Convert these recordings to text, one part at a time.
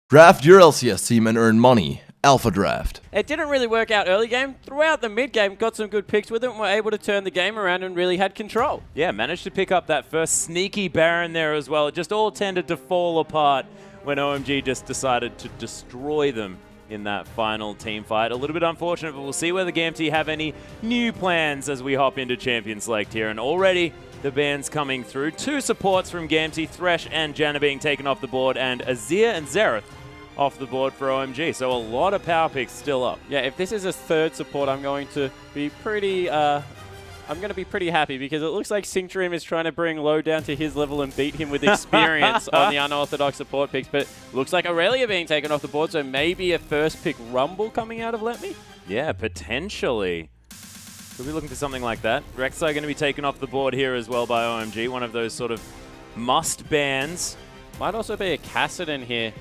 Draft your LCS team and earn money. Alpha Draft. It didn't really work out early game. Throughout the mid game, got some good picks with it and were able to turn the game around and really had control. Yeah, managed to pick up that first sneaky Baron there as well. It just all tended to fall apart when OMG just decided to destroy them in that final team fight. A little bit unfortunate, but we'll see whether Gamtee have any new plans as we hop into Champion Select here. And already the bans coming through. 2 supports from Gamtee, Thresh and Janna being taken off the board, and Azir and Xerath off the board for OMG. So a lot of power picks still up. Yeah, if this is a 3rd support, I'm going to be pretty happy because it looks like Syncdream is trying to bring Low down to his level and beat him with experience on the unorthodox support picks. But looks like Aurelia being taken off the board, so maybe a first pick Rumble coming out of Let Me? Yeah, potentially. Could be looking for something like that. Rek'Sai going to be taken off the board here as well by OMG. One of those sort of must bans. Might also be a Kassadin here.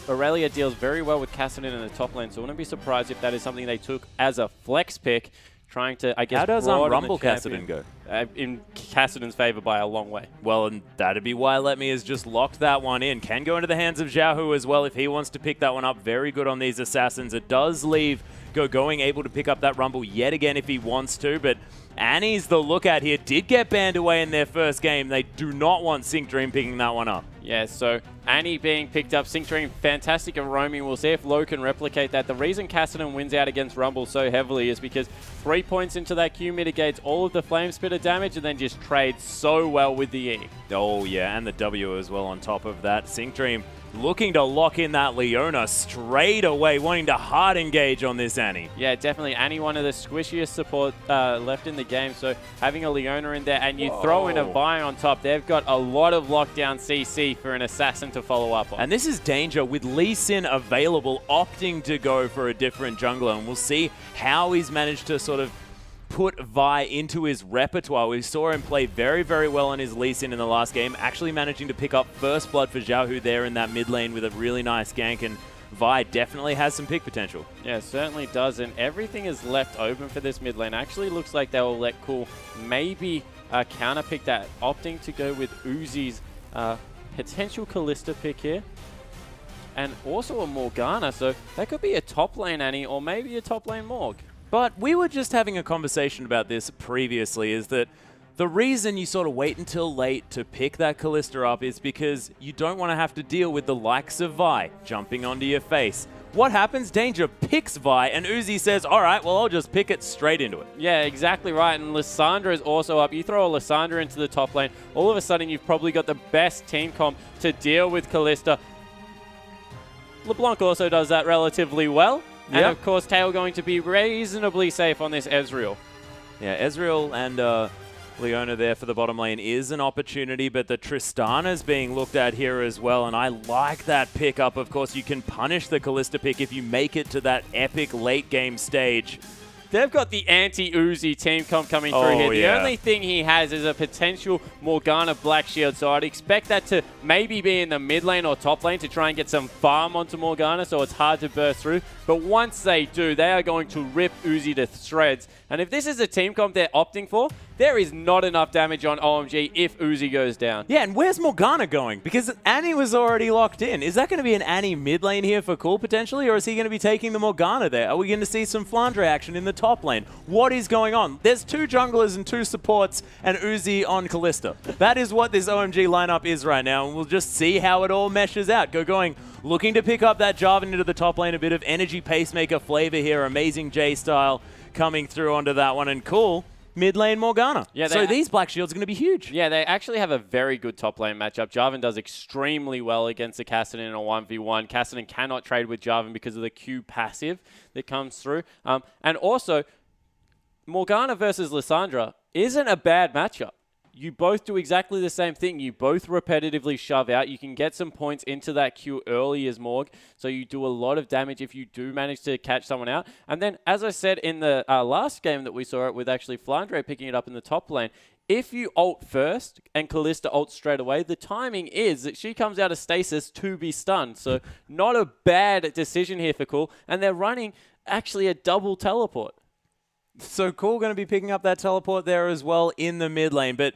Aurelia deals very well with Kassadin in the top lane, so I wouldn't be surprised if that is something they took as a flex pick, trying to, I guess, how does Rumble Kassadin go? In Kassadin's favor by a long way. Well, and that'd be why Let Me has just locked that one in. Can go into the hands of Xiaohu as well if he wants to pick that one up. Very good on these assassins. It does leave Going able to pick up that Rumble yet again if he wants to, but Annie's the lookout here. Did get banned away in their first game. They do not want Syncdream picking that one up. Yeah, so Annie being picked up, Syncdream fantastic and roaming. We'll see if Low can replicate that. The reason Kassadin wins out against Rumble so heavily is because 3 points into that Q mitigates all of the Flame Spitter damage and then just trades so well with the E. Oh yeah, and the W as well on top of that. Syncdream looking to lock in that Leona straight away, wanting to hard engage on this Annie. Yeah, definitely. Annie, one of the squishiest support left in the game, so having a Leona in there and you throw in a Vi on top, they've got a lot of lockdown CC for an assassin to follow up on. And this is danger with Lee Sin available, opting to go for a different jungler, and we'll see how he's managed to sort of put Vi into his repertoire. We saw him play very, very well on his Lee Sin in the last game, actually managing to pick up first blood for Xiaohu there in that mid lane with a really nice gank, and Vi definitely has some pick potential. Yeah, certainly does, and everything is left open for this mid lane. Actually looks like they will let Cool maybe counter pick that, opting to go with Uzi's potential Kalista pick here. And also a Morgana, so that could be a top lane Annie or maybe a top lane Morg. But we were just having a conversation about this previously, is that the reason you sort of wait until late to pick that Kalista up is because you don't want to have to deal with the likes of Vi jumping onto your face. What happens? Danger picks Vi, and Uzi says, all right, well, I'll just pick it straight into it. Yeah, exactly right. And Lissandra is also up. You throw a Lissandra into the top lane, all of a sudden you've probably got the best team comp to deal with Kalista. LeBlanc also does that relatively well. And of course, Tail going to be reasonably safe on this Ezreal. Yeah, Ezreal and Leona there for the bottom lane is an opportunity, but the Tristana's being looked at here as well, and I like that pickup. Of course, you can punish the Kalista pick if you make it to that epic late game stage. They've got the anti-Uzi team comp coming through here. The only thing he has is a potential Morgana Black Shield, so I'd expect that to maybe be in the mid lane or top lane to try and get some farm onto Morgana, so it's hard to burst through. But once they do, they are going to rip Uzi to shreds. And if this is a team comp they're opting for, there is not enough damage on OMG if Uzi goes down. Yeah, and where's Morgana going? Because Annie was already locked in. Is that going to be an Annie mid lane here for Cool potentially, or is he going to be taking the Morgana there? Are we going to see some Flandre action in the top lane? What is going on? There's 2 junglers and 2 supports and Uzi on Kalista. That is what this OMG lineup is right now, and we'll just see how it all meshes out. Going looking to pick up that Jarvan into the top lane, a bit of energy pacemaker flavor here, Amazing J style coming through onto that one, and Cool mid lane Morgana. Yeah, so these Black Shields are going to be huge. Yeah, they actually have a very good top lane matchup. Jarvan does extremely well against the Kassadin in a 1v1. Kassadin cannot trade with Jarvan because of the Q passive that comes through. And also, Morgana versus Lissandra isn't a bad matchup. You both do exactly the same thing. You both repetitively shove out. You can get some points into that Q early as Morg, so you do a lot of damage if you do manage to catch someone out. And then, as I said in the last game that we saw it with actually Flandre picking it up in the top lane, if you ult first and Kalista ults straight away, the timing is that she comes out of stasis to be stunned. So not a bad decision here for Cool. And they're running actually a double teleport. So Cool going to be picking up that teleport there as well in the mid lane. But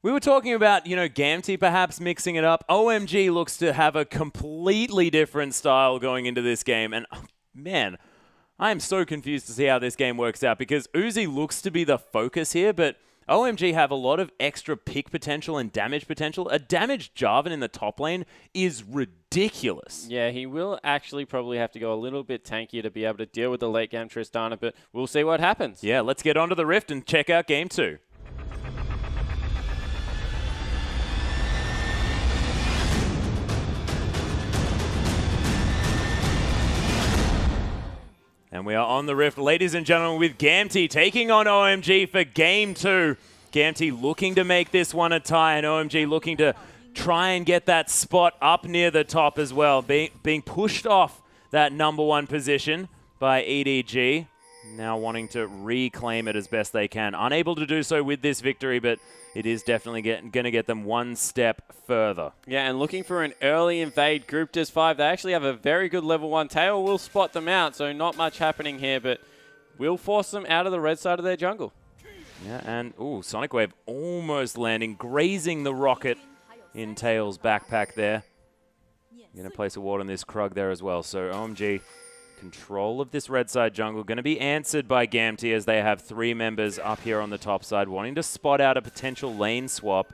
We were talking about, Gamtee perhaps mixing it up. OMG looks to have a completely different style going into this game. And, man, I am so confused to see how this game works out because Uzi looks to be the focus here, but OMG have a lot of extra pick potential and damage potential. A damaged Jarvan in the top lane is ridiculous. Yeah, he will actually probably have to go a little bit tankier to be able to deal with the late game Tristana, but we'll see what happens. Yeah, let's get onto the Rift and check out Game 2. And we are on the Rift, ladies and gentlemen, with Gamtee taking on OMG for Game 2. Gamtee looking to make this one a tie, and OMG looking to try and get that spot up near the top as well. Being pushed off that #1 position by EDG. Now wanting to reclaim it as best they can. Unable to do so with this victory, but it is definitely going to get them one step further. Yeah, and looking for an early invade group as 5. They actually have a very good level 1. Tail will spot them out, so not much happening here, but will force them out of the red side of their jungle. Yeah, and Sonic Wave almost landing, grazing the rocket in Tail's backpack there. Going to place a ward on this Krug there as well. So OMG, control of this red side jungle, going to be answered by Gamtee as they have 3 members up here on the top side, wanting to spot out a potential lane swap.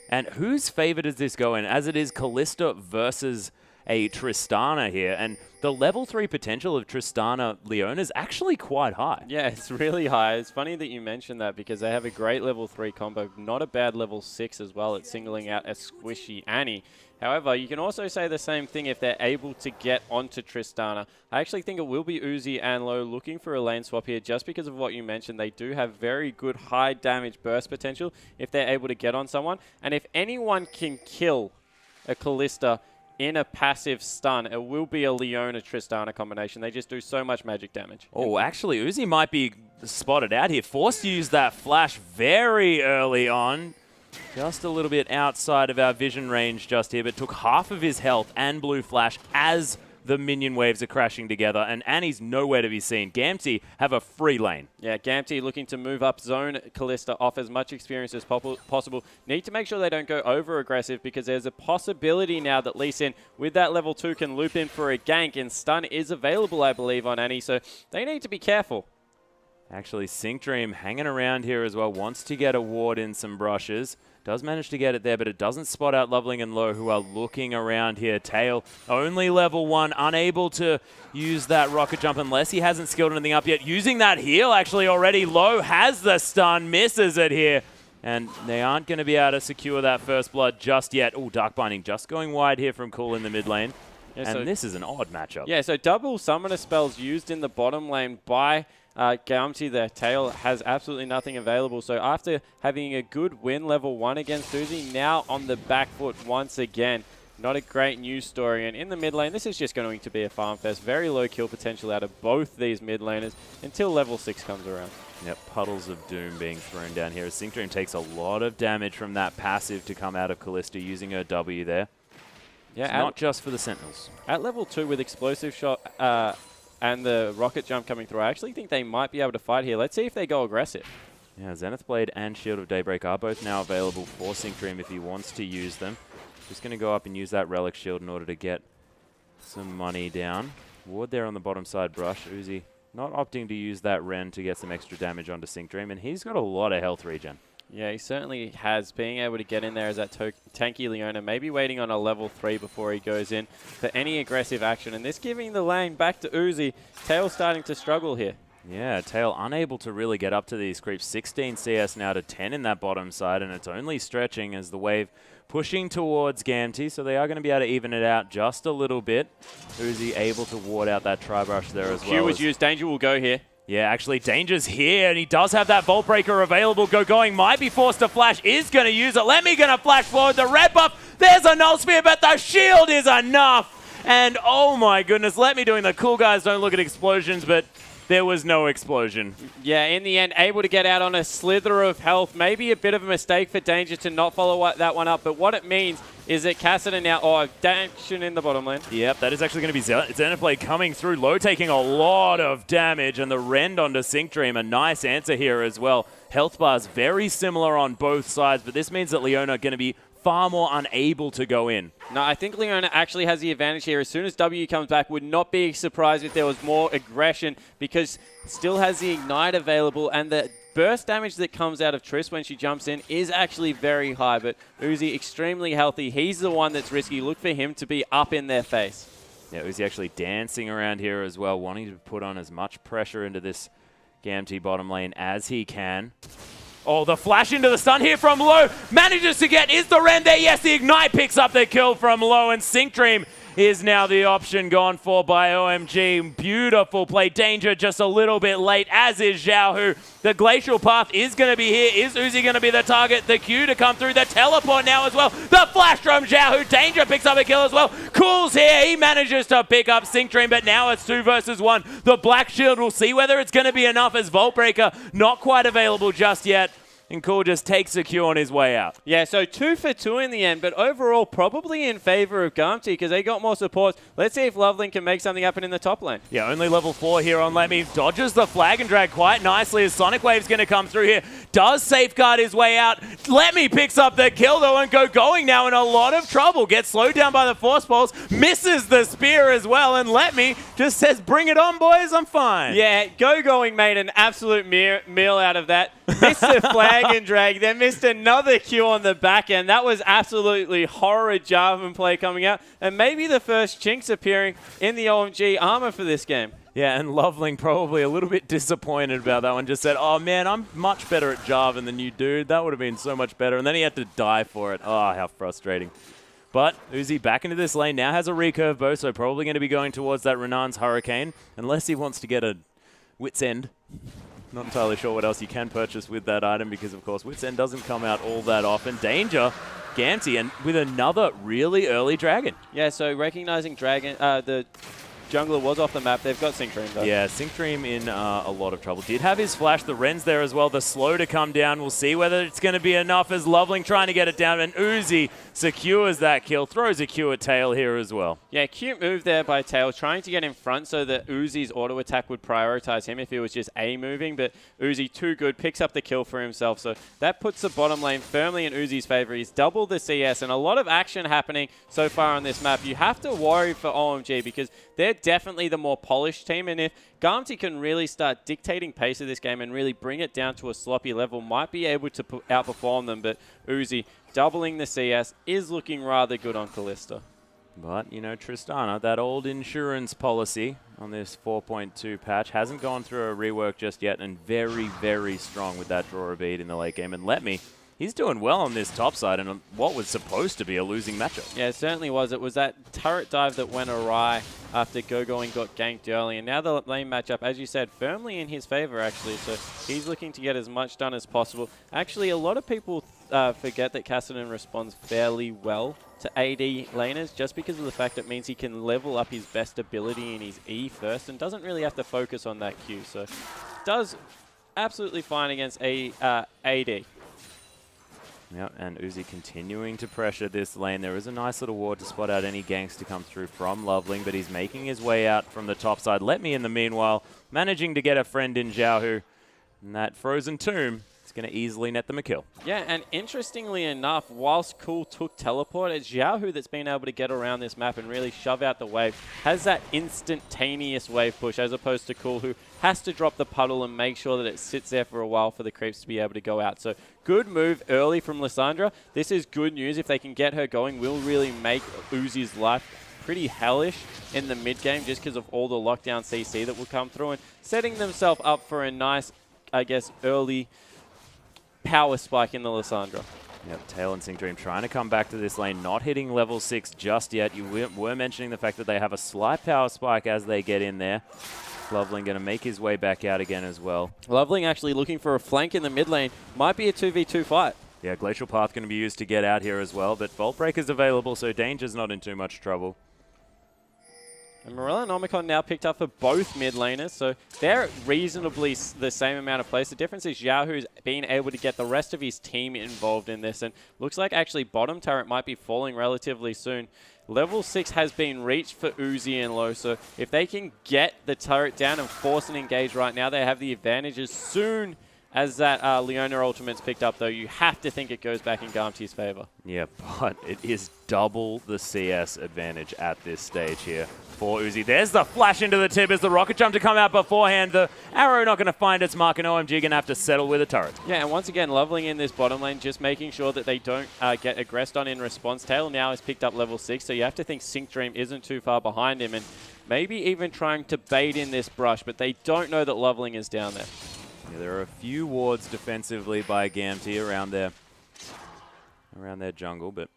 And whose favor does this go in? As it is Kalista versus a Tristana here, and the level 3 potential of Tristana Leona is actually quite high. Yeah, it's really high. It's funny that you mentioned that because they have a great level 3 combo, not a bad level 6 as well at singling out a squishy Annie. However, you can also say the same thing if they're able to get onto Tristana. I actually think it will be Uzi and Low looking for a lane swap here just because of what you mentioned. They do have very good high damage burst potential if they're able to get on someone. And if anyone can kill a Kalista in a passive stun, it will be a Leona-Tristana combination. They just do so much magic damage. Oh, actually, Uzi might be spotted out here. Forced to use that flash very early on. Just a little bit outside of our vision range just here, but took half of his health and blue flash as the minion waves are crashing together, and Annie's nowhere to be seen. Gamtee have a free lane. Yeah, Gamtee looking to move up zone Kalista off as much experience as possible. Need to make sure they don't go over-aggressive because there's a possibility now that Lee Sin, with that level 2, can loop in for a gank, and stun is available, I believe, on Annie, so they need to be careful. Actually, Sync Dream hanging around here as well, wants to get a ward in some brushes. Does manage to get it there, but it doesn't spot out Loveling and Low, who are looking around here. Tail, only level 1, unable to use that rocket jump unless he hasn't skilled anything up yet. Using that heal, actually, already. Low has the stun, misses it here. And they aren't going to be able to secure that first blood just yet. Oh, Dark Binding just going wide here from Cool in the mid lane. Yeah, and this is an odd matchup. Yeah, so double summoner spells used in the bottom lane by Gamtee. Their Tail has absolutely nothing available. So after having a good win level 1 against Uzi, now on the back foot once again. Not a great news story. And in the mid lane, this is just going to be a farm fest. Very low kill potential out of both these mid laners until level 6 comes around. Yep, puddles of doom being thrown down here. Sync Dream takes a lot of damage from that passive to come out of Kalista using her W there. Yeah, not just for the Sentinels. At level 2 with Explosive Shot and the Rocket Jump coming through, I actually think they might be able to fight here. Let's see if they go aggressive. Yeah, Zenith Blade and Shield of Daybreak are both now available for Sync Dream if he wants to use them. Just going to go up and use that Relic Shield in order to get some money down. Ward there on the bottom side brush. Uzi not opting to use that Ren to get some extra damage onto Sync Dream, and he's got a lot of health regen. Yeah, he certainly has. Being able to get in there as that tanky Leona, maybe waiting on a level 3 before he goes in for any aggressive action. And this giving the lane back to Uzi. Tail starting to struggle here. Yeah, Tail unable to really get up to these creeps. 16 CS now to 10 in that bottom side, and it's only stretching as the wave pushing towards Gamtee, so they are going to be able to even it out just a little bit. Uzi able to ward out that Tri-Brush there as well. Q was used. Danger will go here. Yeah, actually, Danger's here, and he does have that Vault Breaker available. Going might be forced to flash, is going to use it. Lemmy going to flash forward. The red buff, there's a Null Spear, but the shield is enough. And oh my goodness, Lemmy doing the cool guys don't look at explosions, but there was no explosion. Yeah, in the end, able to get out on a slither of health. Maybe a bit of a mistake for Danger to not follow that one up, but what it means is that Cassidy now, Danger in the bottom lane. Yep, that is actually going to be Xenoblade coming through low, taking a lot of damage, and the rend onto Sync Dream, a nice answer here as well. Health bars very similar on both sides, but this means that Leona are going to be far more unable to go in. No, I think Leona actually has the advantage here. As soon as W comes back, would not be surprised if there was more aggression because still has the Ignite available, and the burst damage that comes out of Triss when she jumps in is actually very high, but Uzi extremely healthy. He's the one that's risky. Look for him to be up in their face. Yeah, Uzi actually dancing around here as well, wanting to put on as much pressure into this Gamtee bottom lane as he can. Oh, the flash into the stun here from Low. Manages to get, is the Rend there? Yes, the Ignite picks up the kill from Low, and Sync Dream is now the option gone for by OMG. Beautiful play. Danger just a little bit late, as is Xiaohu. The Glacial Path is going to be here. Is Uzi going to be the target? The Q to come through. The teleport now as well. The flash from Xiaohu. Danger picks up a kill as well. Cool's here. He manages to pick up Sync Dream, but now it's 2 versus 1. The Black Shield, we'll see whether it's going to be enough, as Vault Breaker not quite available just yet. And Cool just takes a Q on his way out. Yeah, so 2 for 2 in the end, but overall probably in favor of Gamtee because they got more support. Let's see if Loveling can make something happen in the top lane. Yeah, only level 4 here on Lemmy. Dodges the flag and drag quite nicely as Sonic Wave's going to come through here. Does safeguard his way out. Lemmy picks up the kill though, and going now in a lot of trouble. Gets slowed down by the Force Pulse. Misses the spear as well, and Lemmy just says, bring it on, boys, I'm fine. Yeah, going made an absolute meal out of that. Missed the flag and drag, then missed another Q on the back end. That was absolutely horrid Jarvan play coming out, and maybe the first chinks appearing in the OMG armor for this game. Yeah, and Loveling probably a little bit disappointed about that one. Just said, oh man, I'm much better at Jarvan than you, dude. That would have been so much better. And then he had to die for it. Oh, how frustrating. But Uzi back into this lane, now has a recurve bow, so probably going to be going towards that Renan's Hurricane, unless he wants to get a Wit's End. Not entirely sure what else you can purchase with that item because, of course, Wit's End doesn't come out all that often. Danger, Gamtee, and with another really early dragon. Yeah, so recognizing dragon, the jungler was off the map. They've got Sync Dream, though. Yeah, Sync Dream in a lot of trouble. Did have his flash. The Ren's there as well. The slow to come down. We'll see whether it's going to be enough as Loveling trying to get it down. And Uzi secures that kill. Throws a Q at Tail here as well. Yeah, cute move there by Tail, trying to get in front so that Uzi's auto attack would prioritize him if he was just A moving. But Uzi, too good, picks up the kill for himself. So that puts the bottom lane firmly in Uzi's favor. He's doubled the CS and a lot of action happening so far on this map. You have to worry for OMG because they're definitely the more polished team, and if Gamtee can really start dictating pace of this game and really bring it down to a sloppy level, might be able to outperform them, but Uzi doubling the CS is looking rather good on Kalista. But, you know, Tristana, that old insurance policy on this 4.2 patch hasn't gone through a rework just yet, and very, very strong with that draw a bead in the late game. And Let Me, he's doing well on this top side and what was supposed to be a losing matchup. Yeah, it certainly was. It was that turret dive that went awry after Gogoing got ganked early. And now the lane matchup, as you said, firmly in his favor, actually. So he's looking to get as much done as possible. Actually, a lot of people forget that Cassidy responds fairly well to AD laners just because of the fact it means he can level up his best ability in his E first and doesn't really have to focus on that Q. So does absolutely fine against AD. Yep, and Uzi continuing to pressure this lane. There is a nice little ward to spot out any ganks to come through from Loveling, but he's making his way out from the top side. Let Me in the meanwhile, managing to get a friend in Xiaohu. And that Frozen Tomb is going to easily net them a kill. Yeah, and interestingly enough, whilst Cool took teleport, it's Xiaohu that's been able to get around this map and really shove out the wave. Has that instantaneous wave push as opposed to Cool, who has to drop the puddle and make sure that it sits there for a while for the creeps to be able to go out. So good move early from Lissandra. This is good news. If they can get her going, will really make Uzi's life pretty hellish in the mid game just because of all the lockdown CC that will come through and setting themselves up for a nice, I guess, early power spike in the Lissandra. Yep, Tail and Sync Dream trying to come back to this lane, not hitting level 6 just yet. You were mentioning the fact that they have a slight power spike as they get in there. Loveling going to make his way back out again as well. Loveling actually looking for a flank in the mid lane. Might be a 2v2 fight. Yeah, Glacial Path going to be used to get out here as well, but Vault Breaker's available, so Danger's not in too much trouble. And Morellonomicon now picked up for both mid laners, so they're reasonably the same amount of plays. The difference is Xiao, who's been able to get the rest of his team involved in this, and looks like actually bottom turret might be falling relatively soon. Level 6 has been reached for Uzi and Low, so if they can get the turret down and force an engage right now, they have the advantage. As soon as that Leona ultimate's picked up, though, you have to think it goes back in Gamtee's favor. Yeah, but it is double the CS advantage at this stage here for Uzi. There's the flash into the tip as the rocket jump to come out beforehand. The arrow not going to find its mark, and OMG going to have to settle with a turret. Yeah, and once again, leveling in this bottom lane, just making sure that they don't get aggressed on in response. Tail now has picked up level 6, so you have to think Sync Dream isn't too far behind him, and maybe even trying to bait in this brush, but they don't know that leveling is down there. Yeah, there are a few wards defensively by Gamtee around their jungle, but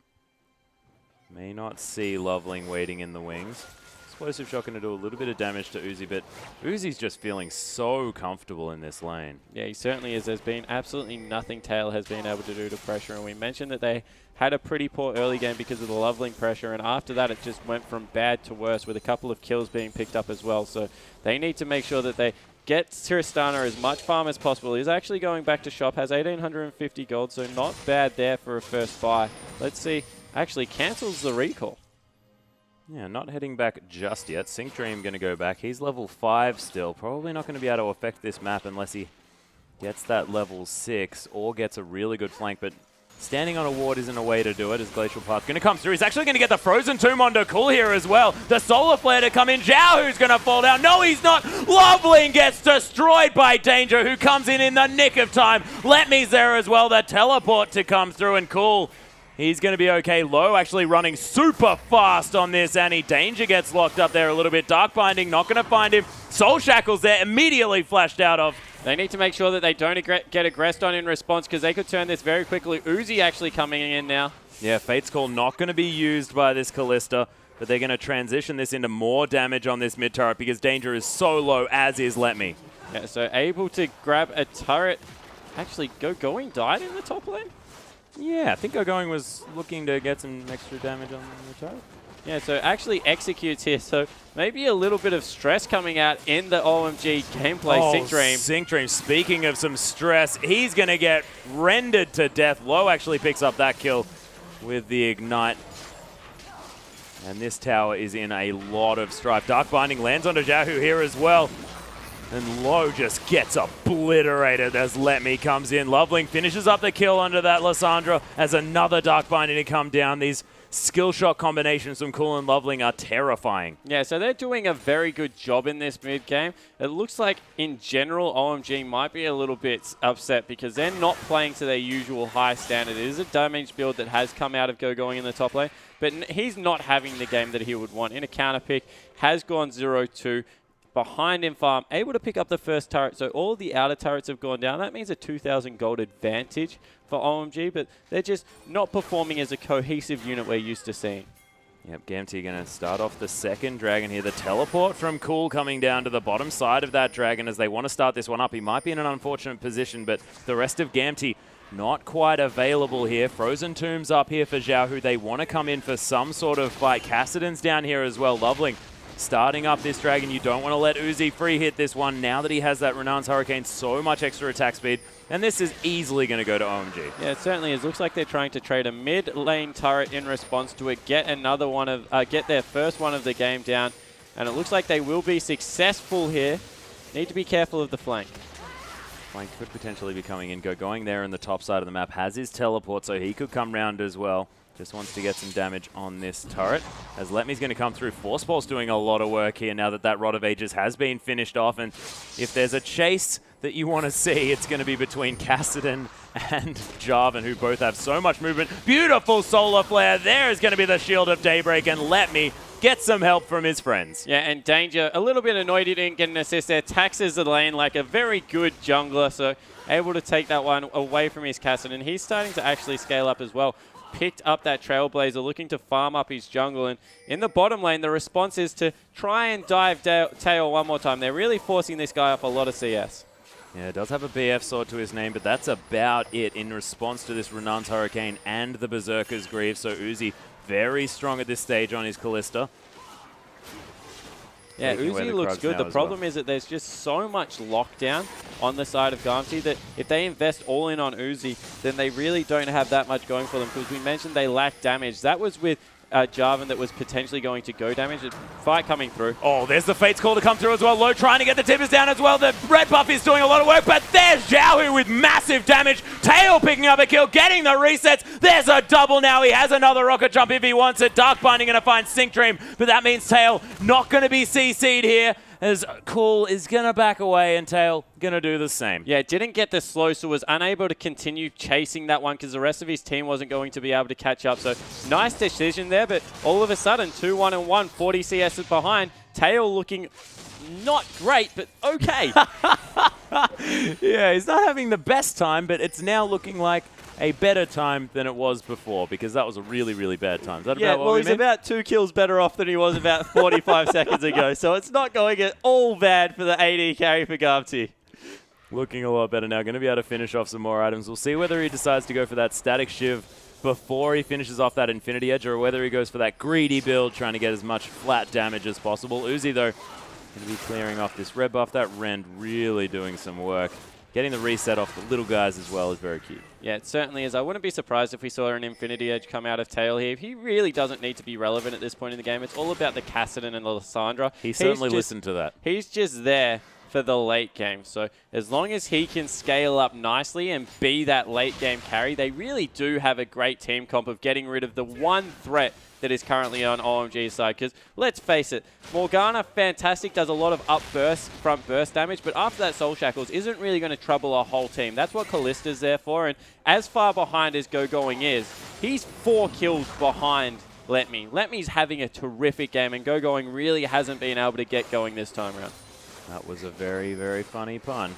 may not see Loveling waiting in the wings. Explosive Shot going to do a little bit of damage to Uzi, but Uzi's just feeling so comfortable in this lane. Yeah, he certainly is. There's been absolutely nothing Tail has been able to do to pressure, and we mentioned that they had a pretty poor early game because of the Loveling pressure, and after that it just went from bad to worse with a couple of kills being picked up as well. So they need to make sure that they get Tristana as much farm as possible. He's actually going back to shop, has 1,850 gold, so not bad there for a first buy. Let's see, actually cancels the recall. Yeah, not heading back just yet. Sync Dream going to go back. He's level 5 still. Probably not going to be able to affect this map unless he gets that level 6 or gets a really good flank, but standing on a ward isn't a way to do it as Glacial Path's going to come through. He's actually going to get the Frozen Tomb onto Cool here as well. The Solar Flare to come in. Zhao, who's going to fall down. No, he's not. Loveling gets destroyed by Danger, who comes in the nick of time. Let Me's there as well. The teleport to come through, and Cool, he's going to be okay. Low actually running super fast on this, and Danger gets locked up there a little bit. Dark Binding, not going to find him. Soul Shackles there, immediately flashed out of. They need to make sure that they don't get aggressed on in response, because they could turn this very quickly. Uzi actually coming in now. Yeah, Fate's Call not going to be used by this Callista, but they're going to transition this into more damage on this mid turret because Danger is so low, as is Let Me. Yeah, so able to grab a turret. Actually, Going died in the top lane? Yeah, I think Going was looking to get some extra damage on the turret. Yeah, so actually executes here, so maybe a little bit of stress coming out in the OMG gameplay. Oh, Sync Dream. Sync Dream, speaking of some stress, he's going to get rendered to death. Low actually picks up that kill with the Ignite. And this tower is in a lot of strife. Dark Binding lands onto Jahu here as well. And Low just gets obliterated as Let Me comes in. Loveling finishes up the kill under that Lysandra as another Dark Binding to come down. These skill shot combinations from Cool and Loveling are terrifying. Yeah, so they're doing a very good job in this mid game. It looks like, in general, OMG might be a little bit upset because they're not playing to their usual high standard. It is a damage build that has come out of Going in the top lane, but he's not having the game that he would want. In a counter pick, has gone 0-2. Behind in farm, able to pick up the first turret, so all of the outer turrets have gone down. That means a 2,000 gold advantage for OMG, but they're just not performing as a cohesive unit we're used to seeing. Yep, Gamtee going to start off the second dragon here. The teleport from Cool coming down to the bottom side of that dragon as they want to start this one up. He might be in an unfortunate position, but the rest of Gamtee not quite available here. Frozen Tombs up here for Zhao, who they want to come in for some sort of fight. Kassadin's down here as well. Loveling starting up this dragon. You don't want to let Uzi free hit this one now that he has that Renan's Hurricane, so much extra attack speed. And this is easily going to go to OMG. Yeah, it certainly is. Looks like they're trying to trade a mid lane turret in response to it, get their first one of the game down. And it looks like they will be successful here. Need to be careful of the flank. Flank could potentially be coming in. Going there in the top side of the map. Has his teleport, so he could come round as well. Just wants to get some damage on this turret. As Let Me's going to come through. Force Ball's doing a lot of work here now that that Rod of Ages has been finished off. And if there's a chase that you want to see, it's going to be between Kassadin and Jarvan, who both have so much movement. Beautiful Solar Flare. There is going to be the Shield of Daybreak. And Let Me get some help from his friends. Yeah, and Danger, a little bit annoyed he didn't get an assist there. Taxes the lane like a very good jungler, so able to take that one away from his Kassadin. He's starting to actually scale up as well. Picked up that Trailblazer, looking to farm up his jungle. And in the bottom lane, the response is to try and dive tail one more time. They're really forcing this guy off a lot of CS. Yeah, it does have a BF sword to his name, but that's about it in response to this Renan's Hurricane and the Berserker's Greave. So Uzi very strong at this stage on his Callista. Yeah, taking away Uzi the looks Krugs good. now The as problem well. is that there's just so much lockdown on the side of Gamtee that if they invest all in on Uzi, then they really don't have that much going for them, because we mentioned they lack damage. That was with Jarvan that was potentially going to go damage. Fight coming through. Oh, there's the Fate's Call to come through as well. Low trying to get the tippers down as well. The red buff is doing a lot of work, but there's Xiaohu with massive damage. Tail picking up a kill, getting the resets. There's a double now. He has another rocket jump if he wants it. Dark Binding going to find Sync Dream, but that means Tail not going to be CC'd here, as Cool is going to back away and Tail going to do the same. Yeah, didn't get the slow, so was unable to continue chasing that one because the rest of his team wasn't going to be able to catch up. So nice decision there, but all of a sudden, 2-1-1, 40 CS behind. Tail looking not great, but okay. Yeah, he's not having the best time, but it's now looking like a better time than it was before, because that was a really, really bad time. Is that Yeah, about what well, we he's mean? about 2 kills better off than he was about 45 seconds ago, so it's not going at all bad for the AD carry for Gamtee. Looking a lot better now. Going to be able to finish off some more items. We'll see whether he decides to go for that Static Shiv before he finishes off that Infinity Edge, or whether he goes for that greedy build, trying to get as much flat damage as possible. Uzi, though, going to be clearing off this red buff. That Rend really doing some work. Getting the reset off the little guys as well is very cute. Yeah, it certainly is. I wouldn't be surprised if we saw an Infinity Edge come out of Tail here. He really doesn't need to be relevant at this point in the game. It's all about the Kassadin and the Lissandra. He certainly listened to that. He's just there for the late game. So as long as he can scale up nicely and be that late game carry, they really do have a great team comp of getting rid of the one threat that is currently on OMG's side. Because let's face it, Morgana, fantastic, does a lot of up burst, front burst damage, but after that Soul Shackles isn't really going to trouble a whole team. That's what Kallista's there for, and as far behind as Go-Going is, he's 4 kills behind Let.Me. Let.Me's having a terrific game, and Go-Going really hasn't been able to get going this time around. That was a very, very funny pun.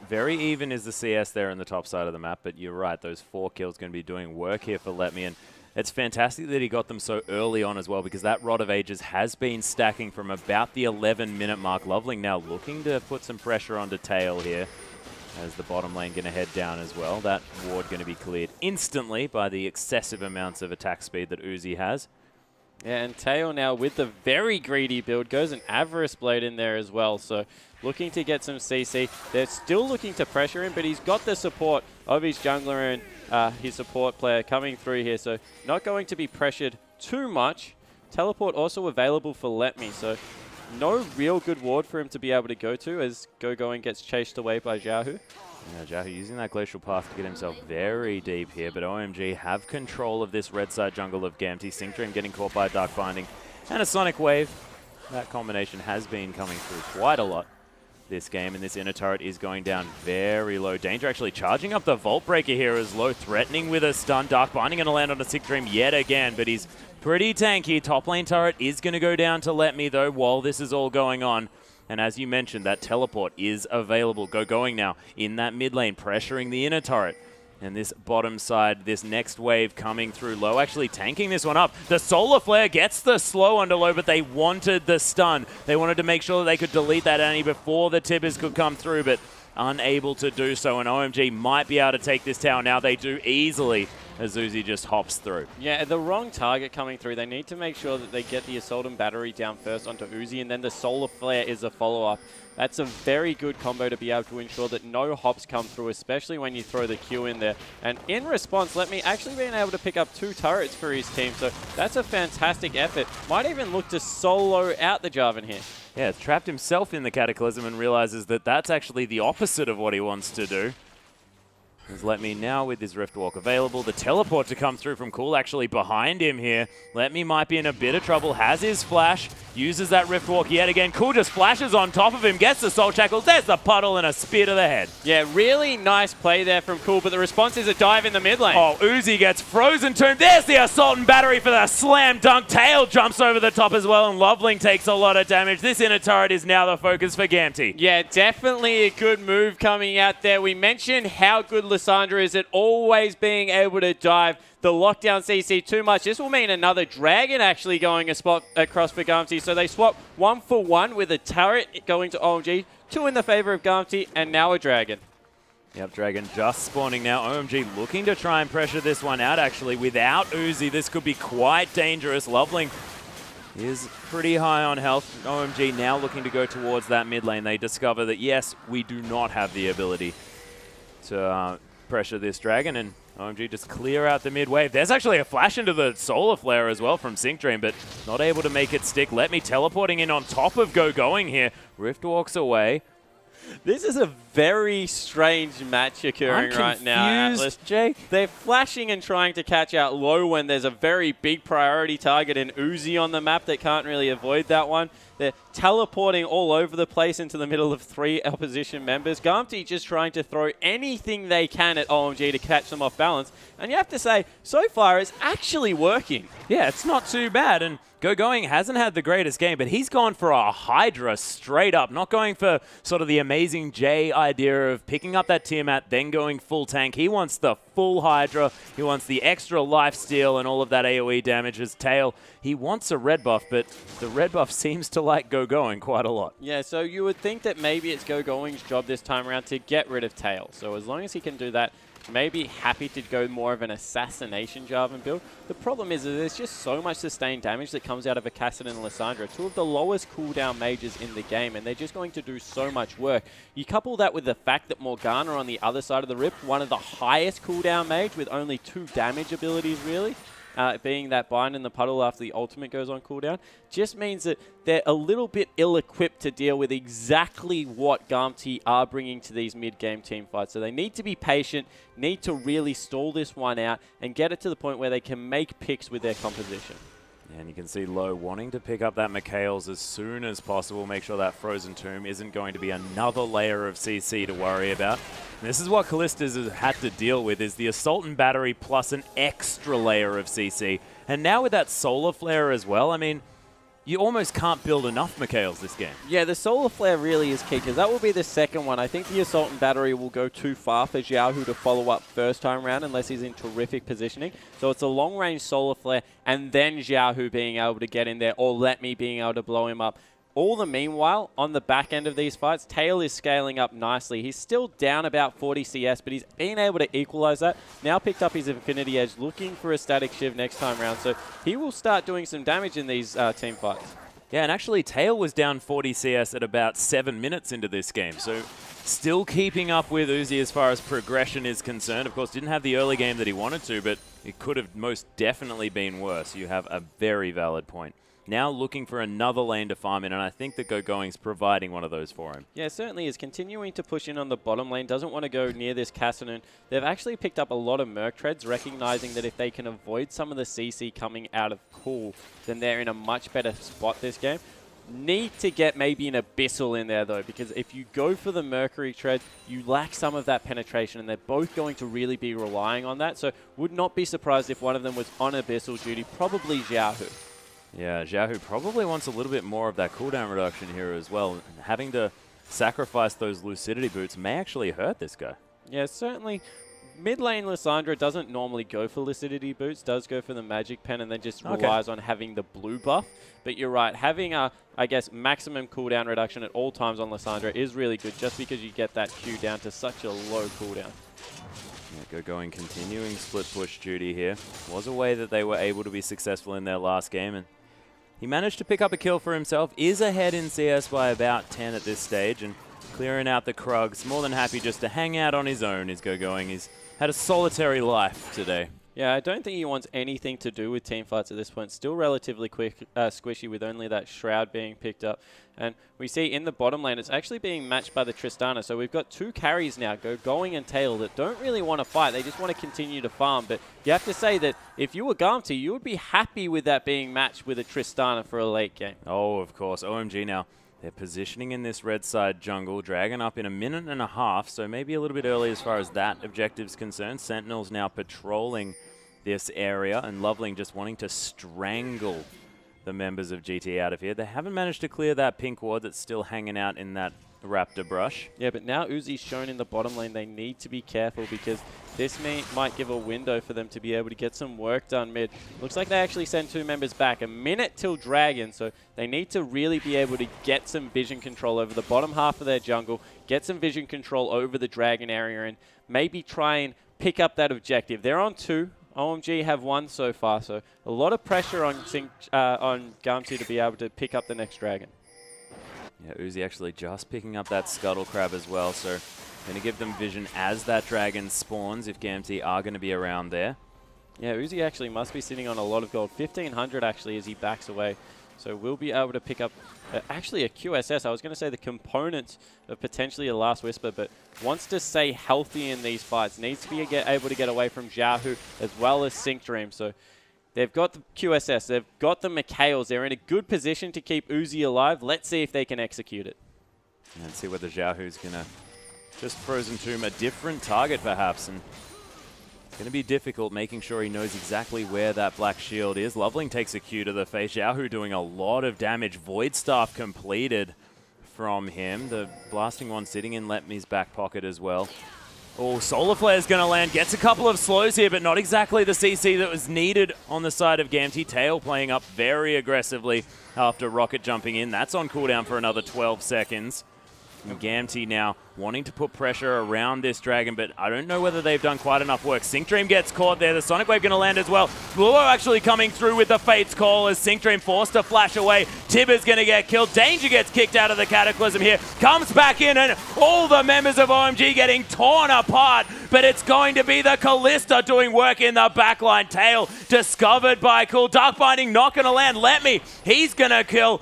Very even is the CS there in the top side of the map, but you're right, those 4 kills going to be doing work here for Let.Me, and it's fantastic that he got them so early on as well, because that Rod of Ages has been stacking from about the 11-minute mark. Loveling now looking to put some pressure onto Tail here, as the bottom lane going to head down as well. That ward going to be cleared instantly by the excessive amounts of attack speed that Uzi has. Yeah, and Tail now with the very greedy build goes an Avarice Blade in there as well. So looking to get some CC. They're still looking to pressure him, but he's got the support of his jungler and his support player coming through here. So not going to be pressured too much. Teleport also available for Let.Me. So no real good ward for him to be able to go to as Go-Going gets chased away by Xiaohu. Yeah, Xiaohu using that Glacial Path to get himself very deep here, but OMG have control of this red side jungle of Gamtee. Sync Dream getting caught by Dark Binding and a Sonic Wave. That combination has been coming through quite a lot this game, and this inner turret is going down very low. Danger actually charging up the Vault Breaker here as Low threatening with a stun. Dark Binding going to land on a Sync Dream yet again, but he's pretty tanky. Top lane turret is going to go down to Let.Me though while this is all going on. And as you mentioned, that teleport is available. Going now in that mid lane, pressuring the inner turret. And this bottom side, this next wave coming through. Low actually tanking this one up. The Solar Flare gets the slow under Low, but they wanted the stun. They wanted to make sure that they could delete that Annie before the Tibbers could come through, but unable to do so. And OMG might be able to take this tower now. They do easily as Uzi just hops through. Yeah, the wrong target coming through. They need to make sure that they get the Assault and Battery down first onto Uzi, and then the Solar Flare is a follow-up. That's a very good combo to be able to ensure that no hops come through, especially when you throw the Q in there. And in response, Let.Me actually being able to pick up 2 turrets for his team, so that's a fantastic effort. Might even look to solo out the Jarvan here. Yeah, trapped himself in the Cataclysm and realizes that that's actually the opposite of what he wants to do. There's Let.Me now with his Rift Walk available. The teleport to come through from Cool actually behind him here. Let.Me might be in a bit of trouble. Has his flash. Uses that Rift Walk yet again. Cool just flashes on top of him. Gets the Soul Shackles. There's the puddle and a spear to the head. Yeah, really nice play there from Cool, but the response is a dive in the mid lane. Oh, Uzi gets frozen tomb. There's the Assault and Battery for the slam dunk. Tail jumps over the top as well, and Loveling takes a lot of damage. This inner turret is now the focus for Gamtee. Yeah, definitely a good move coming out there. We mentioned how good Lissandra is at always being able to dive. The lockdown CC too much. This will mean another dragon actually going a spot across for Gamtee. So they swap 1 for 1 with a turret going to OMG, 2 in the favor of Gamtee, and now a dragon. Yep, Dragon just spawning now. OMG looking to try and pressure this one out actually without Uzi. This could be quite dangerous. Loveling He is pretty high on health. OMG now looking to go towards that mid lane. They discover that, yes, we do not have the ability to pressure this dragon, and OMG just clear out the mid wave. There's actually a flash into the solar flare as well from Sync Dream, but not able to make it stick. Let me teleporting in on top of Going here. Rift walks away. This is a very strange match occurring right now, Atlas. Jake. They're flashing and trying to catch out low when there's a very big priority target in Uzi on the map that can't really avoid that one. They're teleporting all over the place into the middle of 3 opposition members. Gamtee just trying to throw anything they can at OMG to catch them off balance. And you have to say, so far it's actually working. Yeah, it's not too bad. And Going hasn't had the greatest game, but he's gone for a Hydra straight up, not going for sort of the amazing J idea of picking up that Tiamat, then going full tank. He wants the full Hydra. He wants the extra lifesteal and all of that AoE damage as Tail. He wants a red buff, but the red buff seems to like Going quite a lot. Yeah, so you would think that maybe it's Going's job this time around to get rid of Tail. So as long as he can do that, maybe happy to go more of an assassination Jarvan build. The problem is that there's just so much sustained damage that comes out of a Kassadin and Lissandra, 2 of the lowest cooldown mages in the game, and they're just going to do so much work. You couple that with the fact that Morgana on the other side of the Rift, one of the highest cooldown mage with only 2 damage abilities really, being that bind in the puddle after the ultimate goes on cooldown, just means that they're a little bit ill-equipped to deal with exactly what Gamtee are bringing to these mid-game team fights. So they need to be patient, need to really stall this one out, and get it to the point where they can make picks with their composition. And you can see Low wanting to pick up that Mikhail's as soon as possible, make sure that Frozen Tomb isn't going to be another layer of CC to worry about. And this is what Callista's has had to deal with, is the Assault and Battery plus an extra layer of CC. And now with that Solar Flare as well, I mean, you almost can't build enough Mikhail's this game. Yeah, the Solar Flare really is key, because that will be the second one. I think the Assault and Battery will go too far for Xiaohu to follow up first time round unless he's in terrific positioning. So it's a long-range Solar Flare, and then Xiaohu being able to get in there, or Let Me being able to blow him up. All the meanwhile, on the back end of these fights, Tail is scaling up nicely. He's still down about 40 CS, but he's been able to equalize that. Now picked up his Infinity Edge, looking for a Static Shiv next time round. So he will start doing some damage in these team fights. Yeah, and actually Tail was down 40 CS at about 7 minutes into this game. So still keeping up with Uzi as far as progression is concerned. Of course, didn't have the early game that he wanted to, but it could have most definitely been worse. You have a very valid point. Now looking for another lane to farm in, and I think that Going's providing one of those for him. Yeah, certainly is. Continuing to push in on the bottom lane, doesn't want to go near this Kassadin. They've actually picked up a lot of Merc treads, recognizing that if they can avoid some of the CC coming out of Cool, then they're in a much better spot this game. Need to get maybe an Abyssal in there, though, because if you go for the Mercury tread, you lack some of that penetration, and they're both going to really be relying on that. So would not be surprised if one of them was on Abyssal duty, probably Xiaohu. Yeah, Xiaohu probably wants a little bit more of that cooldown reduction here as well. And having to sacrifice those Lucidity boots may actually hurt this guy. Yeah, certainly. Mid lane Lissandra doesn't normally go for Lucidity boots, does go for the Magic Pen and then just relies on having the blue buff. But you're right, having a, I guess, maximum cooldown reduction at all times on Lissandra is really good just because you get that Q down to such a low cooldown. Yeah, Going continuing split push duty here. Was a way that they were able to be successful in their last game, and he managed to pick up a kill for himself, is ahead in CS by about 10 at this stage, and clearing out the Krugs. More than happy just to hang out on his own is Going. He's had a solitary life today. Yeah, I don't think he wants anything to do with teamfights at this point. Still relatively quick, squishy with only that Shroud being picked up. And we see in the bottom lane, it's actually being matched by the Tristana. So we've got 2 carries now, Going and Tail, that don't really want to fight. They just want to continue to farm. But you have to say that if you were Gamtee, you would be happy with that being matched with a Tristana for a late game. Oh, of course. OMG now. They're positioning in this red side jungle. Dragon up in a minute and a half, so maybe a little bit early as far as that objective's concerned. Sentinels now patrolling this area, and Loveling just wanting to strangle the members of GT out of here. They haven't managed to clear that pink ward that's still hanging out in that Raptor brush. Yeah, but now Uzi's shown in the bottom lane. They need to be careful because this might give a window for them to be able to get some work done mid. Looks like they actually send 2 members back. A minute till Dragon, so they need to really be able to get some vision control over the bottom half of their jungle, get some vision control over the Dragon area, and maybe try and pick up that objective. They're on 2 OMG have won so far, so a lot of pressure on Gamtee to be able to pick up the next dragon. Yeah, Uzi actually just picking up that Scuttle Crab as well, so going to give them vision as that dragon spawns if Gamtee are going to be around there. Yeah, Uzi actually must be sitting on a lot of gold. 1,500 actually as he backs away. So we'll be able to pick up actually a QSS. I was going to say the components of potentially a Last Whisper, but wants to stay healthy in these fights. Needs to be able to get away from Xiaohu as well as Sync Dream. So they've got the QSS. They've got the Mikhails. They're in a good position to keep Uzi alive. Let's see if they can execute it. And see whether Xiaohu's going to just Frozen Tomb a different target perhaps. And it's going to be difficult making sure he knows exactly where that black shield is. Loveling takes a Q to the face. Xiaohu doing a lot of damage. Void Staff completed from him. The blasting one sitting in Letme's back pocket as well. Oh, Solar Flare is going to land. Gets a couple of slows here, but not exactly the CC that was needed on the side of Gamtee. Tail playing up very aggressively after Rocket jumping in. That's on cooldown for another 12 seconds. And Gamtee now wanting to put pressure around this dragon, but I don't know whether they've done quite enough work. Sync Dream gets caught there. The Sonic Wave going to land as well. Luo actually coming through with the Fate's Call as Sync Dream forced to flash away. Tibber's going to get killed. Danger gets kicked out of the Cataclysm here. Comes back in, and all the members of OMG getting torn apart. But it's going to be the Callista doing work in the backline. Tail discovered by Cool. Dark Binding not going to land. Let me. He's going to kill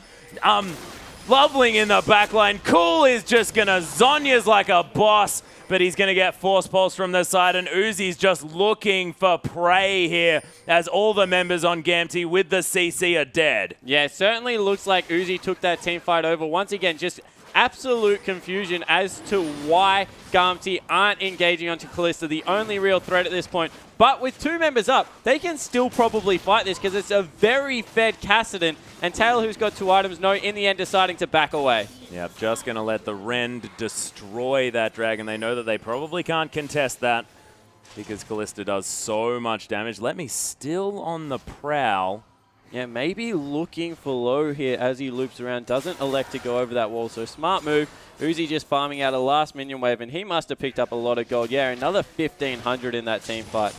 Loveling in the backline. Cool is just going to Zonya's like a boss, but he's going to get Force Pulse from the side, and Uzi's just looking for prey here as all the members on Gamtee with the CC are dead. Yeah, it certainly looks like Uzi took that team fight over. Once again, just absolute confusion as to why Gamtee aren't engaging onto Callista, the only real threat at this point. But with 2 members up, they can still probably fight this because it's a very fed Kassadin, and Taylor, who's got 2 items, no, in the end deciding to back away. Yep, just going to let the Rend destroy that dragon. They know that they probably can't contest that because Callista does so much damage. Let me still on the prowl. Yeah, maybe looking for low here as he loops around. Doesn't elect to go over that wall, so smart move. Uzi just farming out a last minion wave, and he must have picked up a lot of gold. Yeah, another 1,500 in that team fight.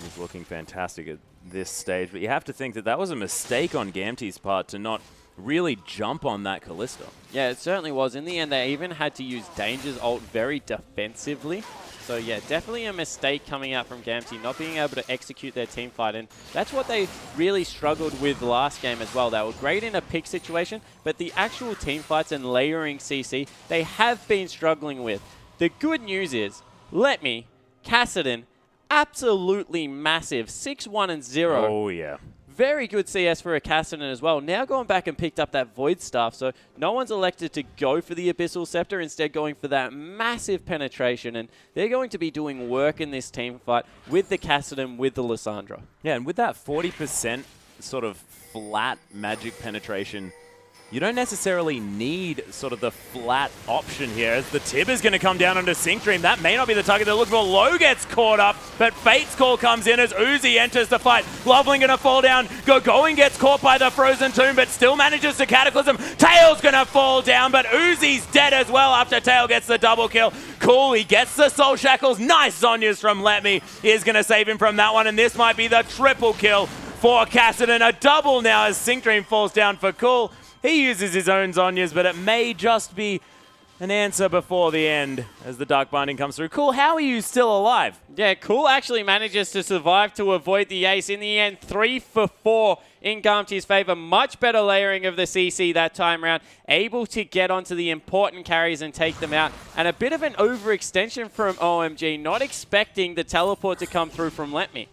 He's looking fantastic at this stage, but you have to think that that was a mistake on Gamtee's part to not really jump on that Callista. Yeah, it certainly was. In the end, they even had to use Danger's ult very defensively. So yeah, definitely a mistake coming out from Gamtee, not being able to execute their team fight. And that's what they really struggled with last game as well. They were great in a pick situation, but the actual team fights and layering CC, they have been struggling with. The good news is, Let Me, Kassadin, absolutely massive, 6-1-0. Oh yeah. Very good CS for a Kassadin as well. Now going back and picked up that Void Staff, so no one's elected to go for the Abyssal Scepter, instead going for that massive penetration, and they're going to be doing work in this team fight with the Kassadin, with the Lissandra. Yeah, and with that 40% sort of flat magic penetration, you don't necessarily need sort of the flat option here, as the Tib is going to come down onto Sync Dream. That may not be the target they're looking for. Low gets caught up, but Fate's Call comes in as Uzi enters the fight. Loveling going to fall down. Going gets caught by the Frozen Tomb, but still manages to Cataclysm. Tail's going to fall down, but Uzi's dead as well after Tail gets the double kill. Cool, he gets the Soul Shackles. Nice Zonyas from Let Me. Is going to save him from that one, and this might be the triple kill for Kassadin. A double now as Sync Dream falls down for Cool. He uses his own Zonyas, but it may just be an answer before the end as the Dark Binding comes through. Cool, how are you still alive? Yeah, Cool actually manages to survive to avoid the ace. In the end, 3 for 4 in Gamtee's favor. Much better layering of the CC that time around. Able to get onto the important carries and take them out. And a bit of an overextension from OMG, not expecting the teleport to come through from Let Me.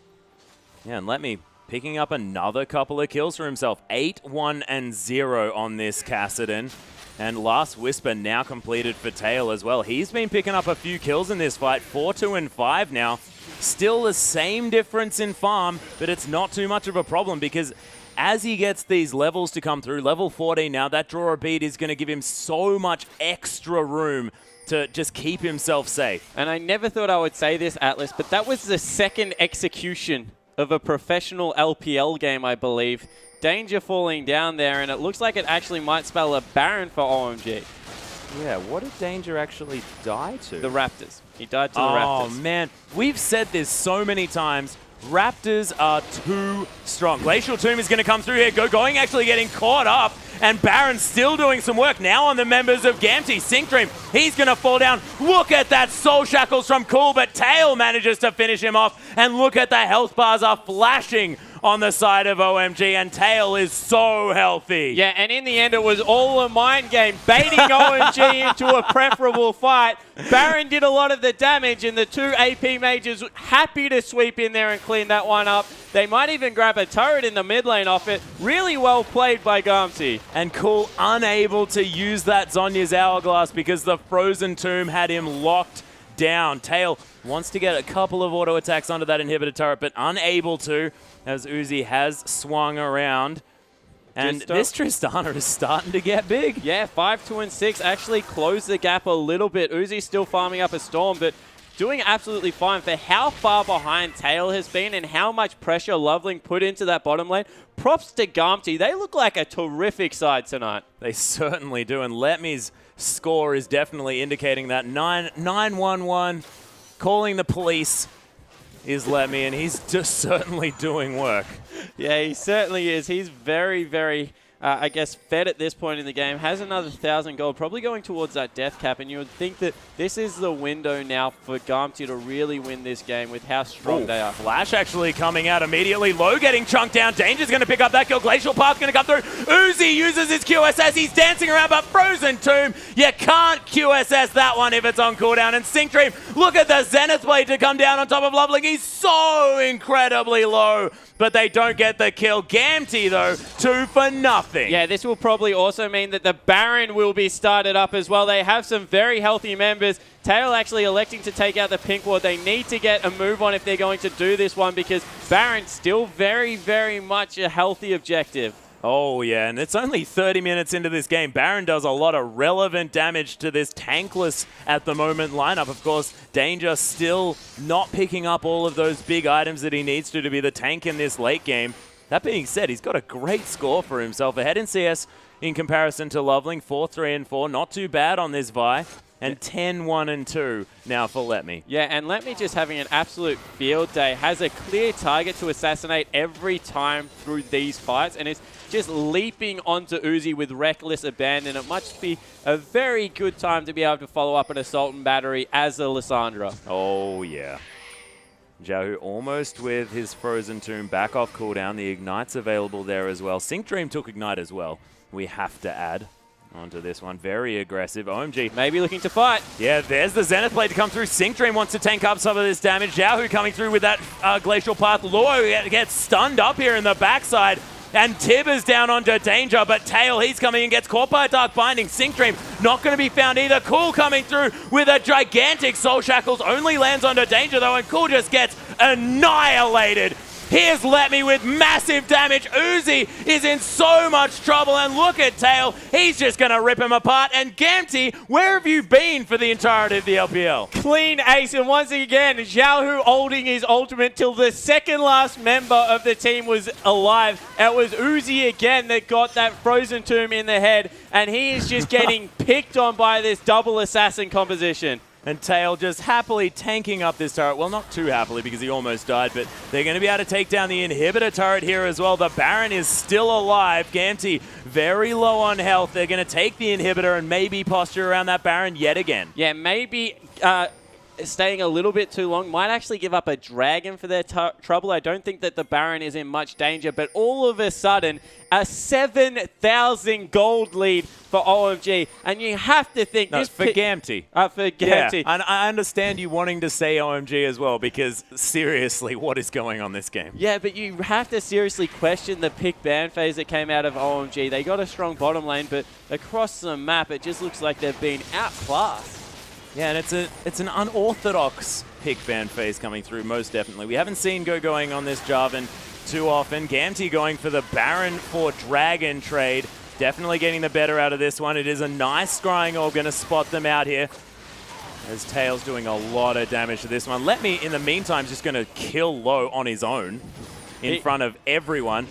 Yeah, and Let Me picking up another couple of kills for himself. 8-1-0 on this Kassadin. And Last Whisper now completed for Tail as well. He's been picking up a few kills in this fight. 4-2-5 now. Still the same difference in farm, but it's not too much of a problem because as he gets these levels to come through, level 14 now, that draw a bead is going to give him so much extra room to just keep himself safe. And I never thought I would say this, Atlas, but that was the second execution of a professional LPL game, I believe. Danger falling down there, and it looks like it actually might spell a Baron for OMG. Yeah, what did Danger actually die to? The Raptors. He died to the Raptors. Oh, man. We've said this so many times. Raptors are too strong. Glacial Tomb is going to come through here. Going actually getting caught up. And Baron still doing some work now on the members of Gamtee. Sync Dream, he's going to fall down. Look at that Soul Shackles from Cool, but Tail manages to finish him off. And look at the health bars are flashing on the side of OMG, and Tail is so healthy. Yeah, and in the end, it was all a mind game, baiting OMG into a preferable fight. Baron did a lot of the damage, and the two AP mages happy to sweep in there and clean that one up. They might even grab a turret in the mid lane off it. Really well played by Gamtee. And Cool unable to use that Zhonya's Hourglass because the Frozen Tomb had him locked down. Tail wants to get a couple of auto attacks onto that inhibitor turret, but unable to, as Uzi has swung around. And this Tristana is starting to get big. Yeah, 5, 2, and 6 actually closed the gap a little bit. Uzi's still farming up a Storm, but doing absolutely fine for how far behind Tail has been and how much pressure Loveling put into that bottom lane. Props to Gamtee. They look like a terrific side tonight. They certainly do, and Letme's score is definitely indicating that. 9-1-1, calling the police is Letme, and he's just certainly doing work. Yeah, he certainly is. He's very, very, I guess, fed at this point in the game. Has another 1,000 gold, probably going towards that death cap. And you would think that this is the window now for Gamtee to really win this game with how strong they are. Flash actually coming out immediately. Low getting chunked down. Danger's going to pick up that kill. Glacial Path's going to come through. Uzi uses his QSS. He's dancing around, but Frozen Tomb, you can't QSS that one if it's on cooldown. And Sync Dream, look at the Zenith Blade to come down on top of Loveling. He's so incredibly low, but they don't get the kill. Gamtee, though, 2 for nothing. Yeah, this will probably also mean that the Baron will be started up as well. They have some very healthy members. Tail actually electing to take out the pink ward. They need to get a move on if they're going to do this one because Baron's still very, very much a healthy objective. Oh, yeah, and it's only 30 minutes into this game. Baron does a lot of relevant damage to this tankless at the moment lineup. Of course, Danger still not picking up all of those big items that he needs to be the tank in this late game. That being said, he's got a great score for himself. Ahead in CS in comparison to Loveling, 4-3-4. Not too bad on this Vi. And 10-1-2 now for Letme. Yeah, and Letme just having an absolute field day. Has a clear target to assassinate every time through these fights. And is just leaping onto Uzi with reckless abandon. It must be a very good time to be able to follow up an assault and battery as a Lissandra. Oh, yeah. Xiaohu almost with his Frozen Tomb back off cooldown. The Ignite's available there as well. Sync Dream took Ignite as well. We have to add onto this one. Very aggressive. OMG. Maybe looking to fight. Yeah, there's the Zenith Blade to come through. Sync Dream wants to tank up some of this damage. Xiaohu coming through with that Glacial Path. Luo gets stunned up here in the backside. And Tib is down onto Danger, but Tail, he's coming and gets caught by a Dark Binding. Sync Dream not going to be found either. Cool coming through with a gigantic Soul Shackles. Only lands onto Danger though, and Cool just gets annihilated. Here's Letme with massive damage. Uzi is in so much trouble, and look at Tail. He's just going to rip him apart. And Gamtee, where have you been for the entirety of the LPL? Clean ace, and once again, Xiaohu holding his ultimate till the second last member of the team was alive. It was Uzi again that got that Frozen Tomb in the head, and he is just getting picked on by this double assassin composition. And Tail just happily tanking up this turret. Well, not too happily because he almost died, but they're going to be able to take down the inhibitor turret here as well. The Baron is still alive. Gamtee very low on health. They're going to take the inhibitor and maybe posture around that Baron yet again. Yeah, maybe staying a little bit too long. Might actually give up a dragon for their trouble. I don't think that the Baron is in much danger, but all of a sudden, a 7,000 gold lead for OMG. And you have to think... No, this for Gamtee. For Gamtee. Yeah, and I understand you wanting to say OMG as well, because seriously, what is going on this game? Yeah, but you have to seriously question the pick ban phase that came out of OMG. They got a strong bottom lane, but across the map, it just looks like they've been outclassed. Yeah, and it's an unorthodox pick ban phase coming through, most definitely. We haven't seen going on this Jarvan too often. Gamtee going for the Baron for Dragon trade. Definitely getting the better out of this one. It is a nice scrying orb, going to spot them out here. As Tail's doing a lot of damage to this one. Letme, in the meantime, just going to kill Low on his own in front of everyone.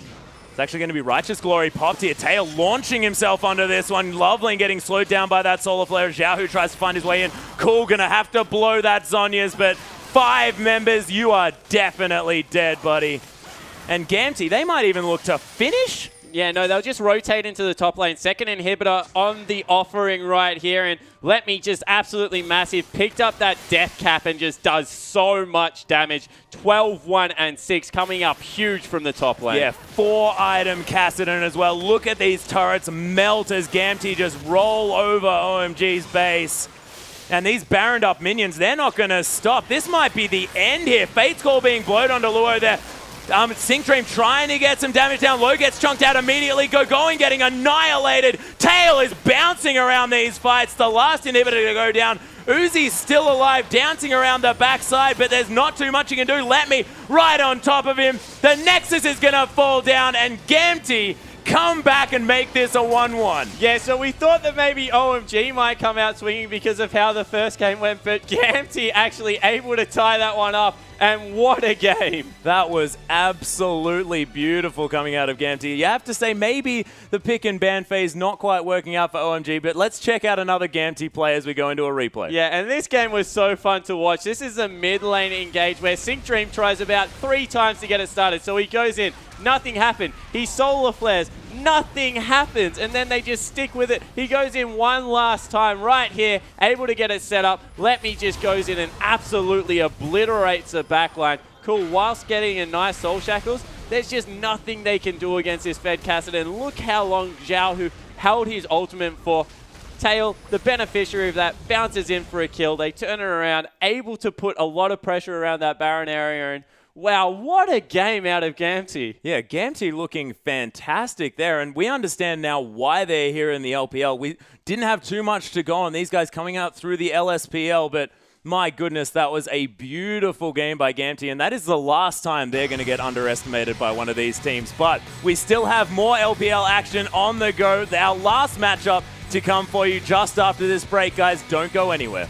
It's actually going to be Righteous Glory popped here. Tail launching himself onto this one. Loveling getting slowed down by that Solar Flare. Xiao Hu tries to find his way in. Cool going to have to blow that Zhonya's, but 5 members, you are definitely dead, buddy. And Gamtee, they might even look to finish. Yeah, no, they'll just rotate into the top lane. Second inhibitor on the offering right here. And let me just absolutely massive. Picked up that death cap and just does so much damage. 12, 1, and 6 coming up huge from the top lane. Yeah, 4-item Kassadin as well. Look at these turrets melt as Gamtee just roll over OMG's base. And these Baroned up minions, they're not going to stop. This might be the end here. Fate's Call being blowed onto Luo there. Sync Dream trying to get some damage down. Low gets chunked out immediately. Going getting annihilated. Tail is bouncing around these fights. The last inhibitor to go down. Uzi's still alive, dancing around the backside, but there's not too much he can do. Let me right on top of him. The Nexus is going to fall down, and Gamtee come back and make this a 1-1. Yeah, so we thought that maybe OMG might come out swinging because of how the first game went, but Gamtee actually able to tie that one up. And what a game. That was absolutely beautiful coming out of Gamtee. You have to say maybe the pick and ban phase not quite working out for OMG, but let's check out another Gamtee play as we go into a replay. Yeah, and this game was so fun to watch. This is a mid lane engage where Sync Dream tries about 3 times to get it started. So he goes in, nothing happened. He solar flares, nothing happens, and then they just stick with it. He goes in one last time right here, able to get it set up. Let me just goes in and absolutely obliterates the backline. Cool, whilst getting a nice Soul Shackles, there's just nothing they can do against this Fed Kassadin. Look how long Xiao Hu held his ultimate for. Tail, the beneficiary of that, bounces in for a kill. They turn it around, able to put a lot of pressure around that Baron area, and wow, what a game out of Gamtee. Yeah, Gamtee looking fantastic there, and we understand now why they're here in the LPL. We didn't have too much to go on. These guys coming out through the LSPL, but my goodness, that was a beautiful game by Gamtee, and that is the last time they're going to get underestimated by one of these teams. But we still have more LPL action on the go. Our last matchup to come for you just after this break, guys. Don't go anywhere.